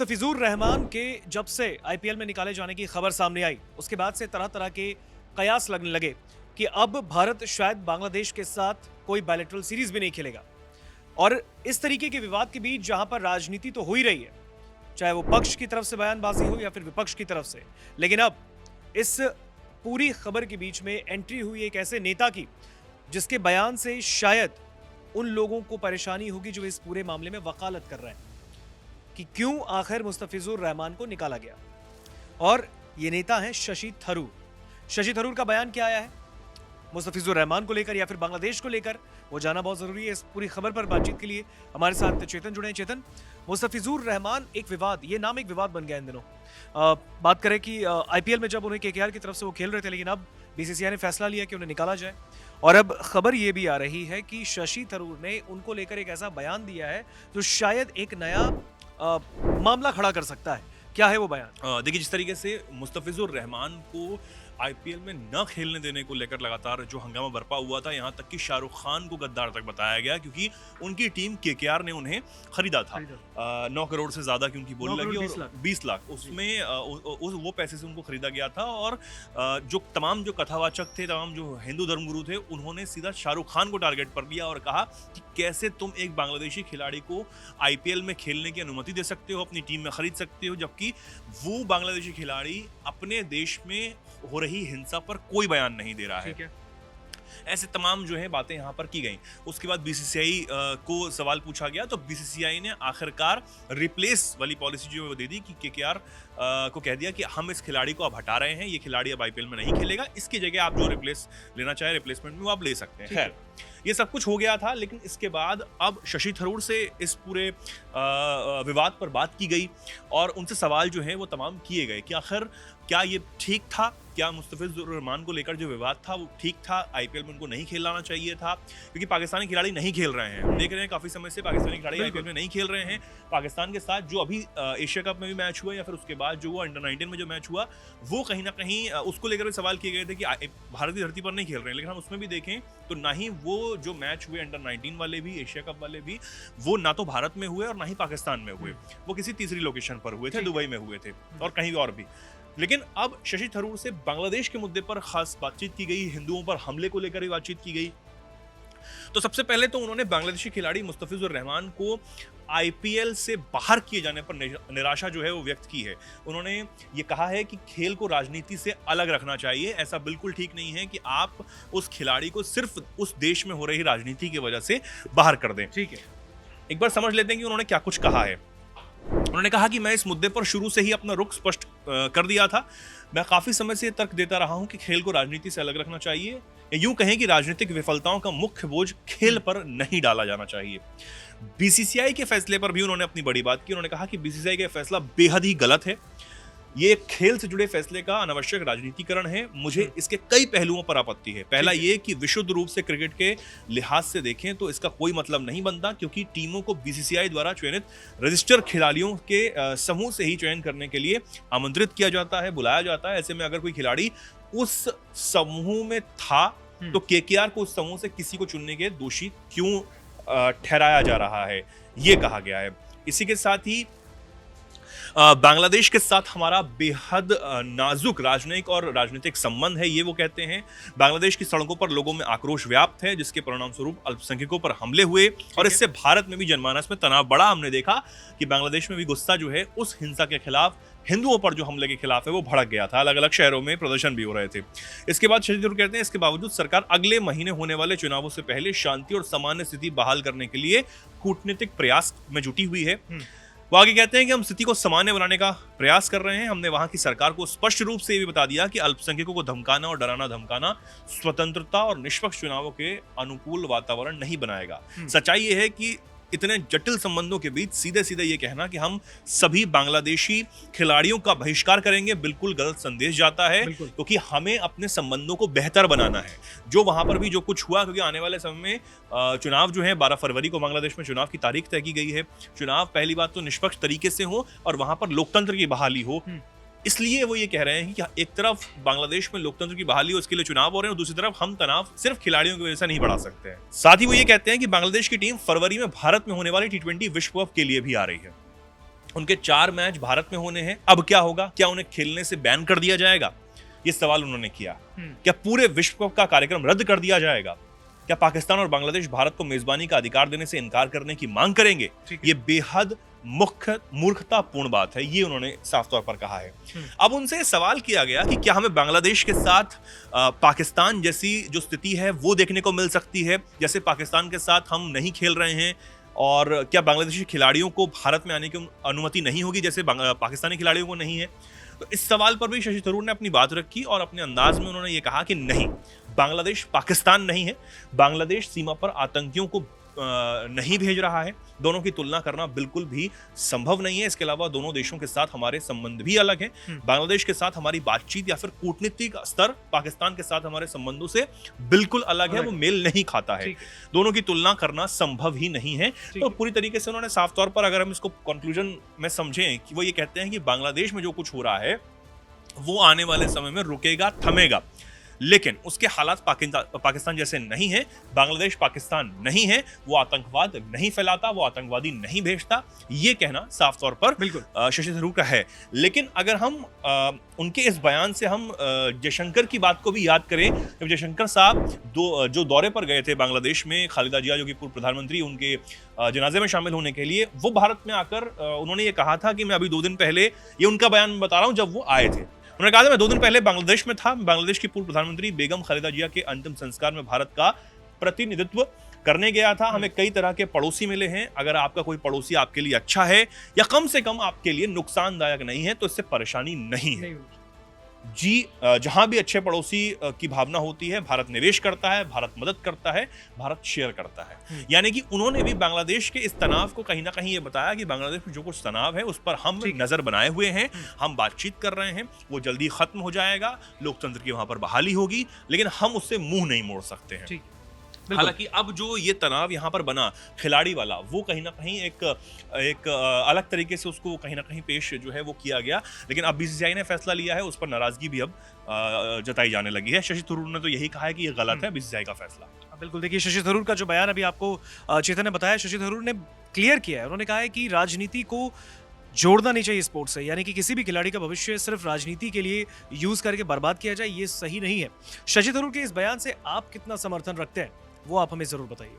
मुस्तफिजुर रहमान के जब से आईपीएल में निकाले जाने की खबर सामने आई, उसके बाद से तरह तरह के कयास लगने लगे कि अब भारत शायद बांग्लादेश के साथ कोई बायलैटरल सीरीज भी नहीं खेलेगा। और इस तरीके के विवाद के बीच जहां पर राजनीति तो हो ही रही है, चाहे वो पक्ष की तरफ से बयानबाजी हो या फिर विपक्ष की तरफ से, लेकिन अब इस पूरी खबर के बीच में एंट्री हुई एक ऐसे नेता की जिसके बयान से शायद उन लोगों को परेशानी होगी जो इस पूरे मामले में वकालत कर रहे हैं कि क्यों आखिर मुस्तफिजुर रहमान को निकाला गया। और ये नेता हैं शशि थरूर। शशि थरूर का बयान क्या आया है मुस्तफिजुर रहमान को लेकर या फिर बांग्लादेश को लेकर, वो जाना बहुत जरूरी है। इस पूरी खबर पर बातचीत के लिए हमारे साथ चेतन जुड़े हैं। चेतन, मुस्तफिजुर रहमान एक विवाद, ये नाम एक विवाद बन गया इन दिनों। बात करें कि आईपीएल में जब उन्हें केकेआर की तरफ से वो खेल रहे थे, लेकिन अब बीसीसीआई ने फैसला लिया कि उन्हें निकाला जाए। और अब खबर ये भी आ रही है कि शशि थरूर ने उनको लेकर एक ऐसा बयान दिया है जो शायद एक नया मामला खड़ा कर सकता है। क्या है वो बयान? देखिए, जिस तरीके से मुस्तफिजुर रहमान को आईपीएल में न खेलने देने को लेकर लगातार जो हंगामा बरपा हुआ था, यहाँ तक कि शाहरुख खान को गद्दार तक बताया गया क्योंकि उनकी टीम केकेआर ने उन्हें खरीदा था 9 करोड़ से ज्यादा की उनकी बोल लगी और 20 लाख उसमें वो पैसे से उनको खरीदा गया था। और जो तमाम जो कथावाचक थे, तमाम जो हिंदू धर्मगुरु थे, उन्होंने सीधा शाहरुख खान को टारगेट पर लिया और कहा कि कैसे तुम एक बांग्लादेशी खिलाड़ी को आईपीएल में खेलने की अनुमति दे सकते हो, अपनी टीम में खरीद सकते हो, जबकि वो बांग्लादेशी खिलाड़ी अपने देश में हो रही हिंसा पर कोई बयान नहीं दे रहा है। ऐसे तमाम जो है बातें यहाँ पर की गई। उसके बाद बीसीसीआई को सवाल पूछा गया तो बीसीसीआई ने आखिरकार रिप्लेस वाली पॉलिसी जो है वो दे दी कि केकेआर को कह दिया कि हम इस खिलाड़ी को अब हटा रहे हैं, ये खिलाड़ी अब आईपीएल में नहीं खेलेगा, इसकी जगह आप जो रिप्लेस लेना चाहे रिप्लेसमेंट में वो आप ले सकते हैं। खैर, ये सब कुछ हो गया था, लेकिन इसके बाद अब शशि थरूर से इस पूरे विवाद पर बात की गई और उनसे सवाल जो है वो तमाम किए गए कि आखिर क्या ये ठीक था, क्या मुस्तफिजुर रहमान को लेकर जो विवाद था वो ठीक था, आईपीएल में उनको नहीं खेलाना चाहिए था, क्योंकि पाकिस्तानी खिलाड़ी नहीं खेल रहे हैं। देख रहे हैं काफी समय से पाकिस्तानी खिलाड़ी आईपीएल में नहीं खेल रहे हैं। पाकिस्तान के साथ जो अभी एशिया कप में भी मैच हुआ या फिर उसके बाद जो हुआ अंडर 19 में जो मैच हुआ, वो कहीं ना कहीं उसको लेकर भी सवाल किए गए थे कि भारतीय धरती पर नहीं खेल रहे हैं। लेकिन हम उसमें भी देखें तो ना ही वो जो मैच हुए अंडर 19 वाले भी, एशिया कप वाले भी, वो ना तो भारत में हुए और ना ही पाकिस्तान में हुए, वो किसी तीसरी लोकेशन पर हुए थे, दुबई में हुए थे और कहीं और भी। लेकिन अब शशि थरूर से बांग्लादेश के मुद्दे पर खास बातचीत की गई, हिंदुओं पर हमले को लेकर भी बातचीत की गई। तो सबसे पहले तो उन्होंने बांग्लादेशी खिलाड़ी मुस्तफिजुर रहमान को आईपीएल से बाहर किए जाने पर निराशा जो है वो व्यक्त की है। उन्होंने ये कहा है कि खेल को राजनीति से अलग रखना चाहिए, ऐसा बिल्कुल ठीक नहीं है कि आप उस खिलाड़ी को सिर्फ उस देश में हो रही राजनीति की वजह से बाहर कर दें। ठीक है, एक बार समझ लेते हैं कि उन्होंने क्या कुछ कहा है। उन्होंने कहा कि मैं इस मुद्दे पर शुरू से ही अपना रुख स्पष्ट कर दिया था। मैं काफी समय से तर्क देता रहा हूं कि खेल को राजनीति से अलग रखना चाहिए, या यूं कहें कि राजनीतिक विफलताओं का मुख्य बोझ खेल पर नहीं डाला जाना चाहिए। बीसीसीआई के फैसले पर भी उन्होंने अपनी बड़ी बात की। उन्होंने कहा कि बीसीसीआई का फैसला बेहद ही गलत है, ये खेल से जुड़े फैसले का अनावश्यक राजनीतिकरण है। मुझे इसके कई पहलुओं पर आपत्ति है। पहला ये कि विशुद्ध रूप से क्रिकेट के लिहाज से देखें तो इसका कोई मतलब नहीं बनता, क्योंकि टीमों को बीसीसीआई द्वारा चयनित रजिस्टर खिलाड़ियों के समूह से ही चयन करने के लिए आमंत्रित किया जाता है, बुलाया जाता है। ऐसे में अगर कोई खिलाड़ी उस समूह में था तो केकेआर को उस समूह से किसी को चुनने के दोषी क्यों ठहराया जा रहा है, ये कहा गया है। इसी के साथ ही बांग्लादेश के साथ हमारा बेहद नाजुक राजनयिक और राजनीतिक संबंध है, ये वो कहते हैं। बांग्लादेश की सड़कों पर लोगों में आक्रोश व्याप्त है, जिसके परिणाम स्वरूप अल्पसंख्यकों पर हमले हुए और इससे भारत में भी जनमानस में तनाव बढ़ा। हमने देखा कि बांग्लादेश में भी गुस्सा जो है उस हिंसा के खिलाफ, हिंदुओं पर जो हमले के खिलाफ है, वो भड़क गया था। अलग अलग शहरों में प्रदर्शन भी हो रहे थे। इसके बाद शशि थरूर कहते हैं इसके बावजूद सरकार अगले महीने होने वाले चुनावों से पहले शांति और सामान्य स्थिति बहाल करने के लिए कूटनीतिक प्रयास में जुटी हुई है। वो आगे कहते हैं कि हम स्थिति को सामान्य बनाने का प्रयास कर रहे हैं। हमने वहां की सरकार को स्पष्ट रूप से ये भी बता दिया कि अल्पसंख्यकों को धमकाना और डराना धमकाना स्वतंत्रता और निष्पक्ष चुनावों के अनुकूल वातावरण नहीं बनाएगा। सच्चाई ये है कि इतने जटिल संबंधों के बीच सीधे सीधे ये कहना कि हम सभी बांग्लादेशी खिलाड़ियों का बहिष्कार करेंगे बिल्कुल गलत संदेश जाता है, क्योंकि हमें अपने संबंधों को बेहतर बनाना है। जो वहां पर भी जो कुछ हुआ, क्योंकि आने वाले समय में चुनाव जो है 12 फरवरी को बांग्लादेश में चुनाव की तारीख तय की गई है। चुनाव पहली बात तो निष्पक्ष तरीके से हो और वहां पर लोकतंत्र की बहाली हो, इसलिए वो ये कह रहे हैं कि एक तरफ बांग्लादेश में लोकतंत्र की बहाली हो, उसके लिए चुनाव हो रहे हैं, और दूसरी तरफ हम तनाव सिर्फ खिलाड़ियों की वजह से नहीं बढ़ा सकते हैं। साथ ही वो ये कहते हैं कि बांग्लादेश की टीम फरवरी में भारत में होने वाली T20 विश्व कप के लिए भी आ रही है। उनके 4 मैच भारत में होने हैं, अब क्या होगा? क्या उन्हें खेलने से बैन कर दिया जाएगा? ये सवाल उन्होंने किया। क्या पूरे विश्व कप का कार्यक्रम रद्द कर दिया जाएगा? क्या पाकिस्तान और बांग्लादेश भारत को मेजबानी का अधिकार देने से इनकार करने की मांग करेंगे? ये बेहद मुख्य मूर्खतापूर्ण बात है, ये उन्होंने साफ तौर पर कहा है। अब उनसे सवाल किया गया कि क्या हमें बांग्लादेश के साथ पाकिस्तान जैसी जो स्थिति है वो देखने को मिल सकती है, जैसे पाकिस्तान के साथ हम नहीं खेल रहे हैं, और क्या बांग्लादेशी खिलाड़ियों को भारत में आने की अनुमति नहीं होगी जैसे पाकिस्तानी खिलाड़ियों को नहीं है? तो इस सवाल पर भी शशि थरूर ने अपनी बात रखी और अपने अंदाज में उन्होंने ये कहा कि नहीं, बांग्लादेश पाकिस्तान नहीं है, बांग्लादेश सीमा पर आतंकियों को नहीं भेज रहा है। दोनों की तुलना करना बिल्कुल भी संभव नहीं है। इसके अलावा दोनों देशों के साथ हमारे संबंध भी अलग हैं। बांग्लादेश के साथ हमारी बातचीत या फिर कूटनीतिक स्तर पाकिस्तान के साथ हमारे संबंधों से बिल्कुल अलग है, वो मेल नहीं खाता है। दोनों की तुलना करना संभव ही नहीं है। तो पूरी तरीके से उन्होंने साफ तौर पर, अगर हम इसको कंक्लूजन में समझें, कि वो ये कहते हैं कि बांग्लादेश में जो कुछ हो रहा है वो आने वाले समय में रुकेगा, थमेगा, लेकिन उसके हालात पाकिस्तान जैसे नहीं है। बांग्लादेश पाकिस्तान नहीं है, वो आतंकवाद नहीं फैलाता, वो आतंकवादी नहीं भेजता, ये कहना साफ तौर पर बिल्कुल शशि थरूर का है। लेकिन अगर हम उनके इस बयान से हम जयशंकर की बात को भी याद करें, जब जयशंकर साहब जो दौरे पर गए थे बांग्लादेश में, खालिदा जिया जो कि पूर्व प्रधानमंत्री, उनके जनाजे में शामिल होने के लिए, वो भारत में आकर उन्होंने ये कहा था कि मैं अभी 2 दिन पहले, ये उनका बयान बता रहा हूं, जब वो आए थे, उन्होंने कहा था मैं 2 दिन पहले बांग्लादेश में था, बांग्लादेश की पूर्व प्रधानमंत्री बेगम खालिदा जिया के अंतिम संस्कार में भारत का प्रतिनिधित्व करने गया था। हमें कई तरह के पड़ोसी मिले हैं। अगर आपका कोई पड़ोसी आपके लिए अच्छा है या कम से कम आपके लिए नुकसानदायक नहीं है तो इससे परेशानी नहीं है जी। जहां भी अच्छे पड़ोसी की भावना होती है, भारत निवेश करता है, भारत मदद करता है, भारत शेयर करता है। यानी कि उन्होंने भी बांग्लादेश के इस तनाव को कहीं ना कहीं ये बताया कि बांग्लादेश में जो कुछ तनाव है उस पर हम नजर बनाए हुए हैं, हम बातचीत कर रहे हैं, वो जल्दी खत्म हो जाएगा, लोकतंत्र की वहां पर बहाली होगी, लेकिन हम उससे मुंह नहीं मोड़ सकते हैं। हालांकि अब जो ये तनाव यहाँ पर बना खिलाड़ी वाला, वो कहीं ना कहीं एक अलग तरीके से उसको कहीं ना कहीं पेश जो है वो किया गया, लेकिन अब बीसीसीआई ने फैसला लिया है, उस पर नाराजगी भी अब जताई जाने लगी है। शशि थरूर ने तो यही कहा है कि ये गलत है बीसीसीआई का फैसला। बिल्कुल, देखिए शशि थरूर का जो बयान अभी आपको चेतन ने बताया, शशि थरूर ने क्लियर किया है। उन्होंने कहा है कि राजनीति को जोड़ना नहीं चाहिए स्पोर्ट्स से, यानी कि किसी भी खिलाड़ी का भविष्य सिर्फ राजनीति के लिए यूज करके बर्बाद किया जाए, ये सही नहीं है। शशि थरूर के इस बयान से आप कितना समर्थन रखते हैं वो आप हमें जरूर बताइए।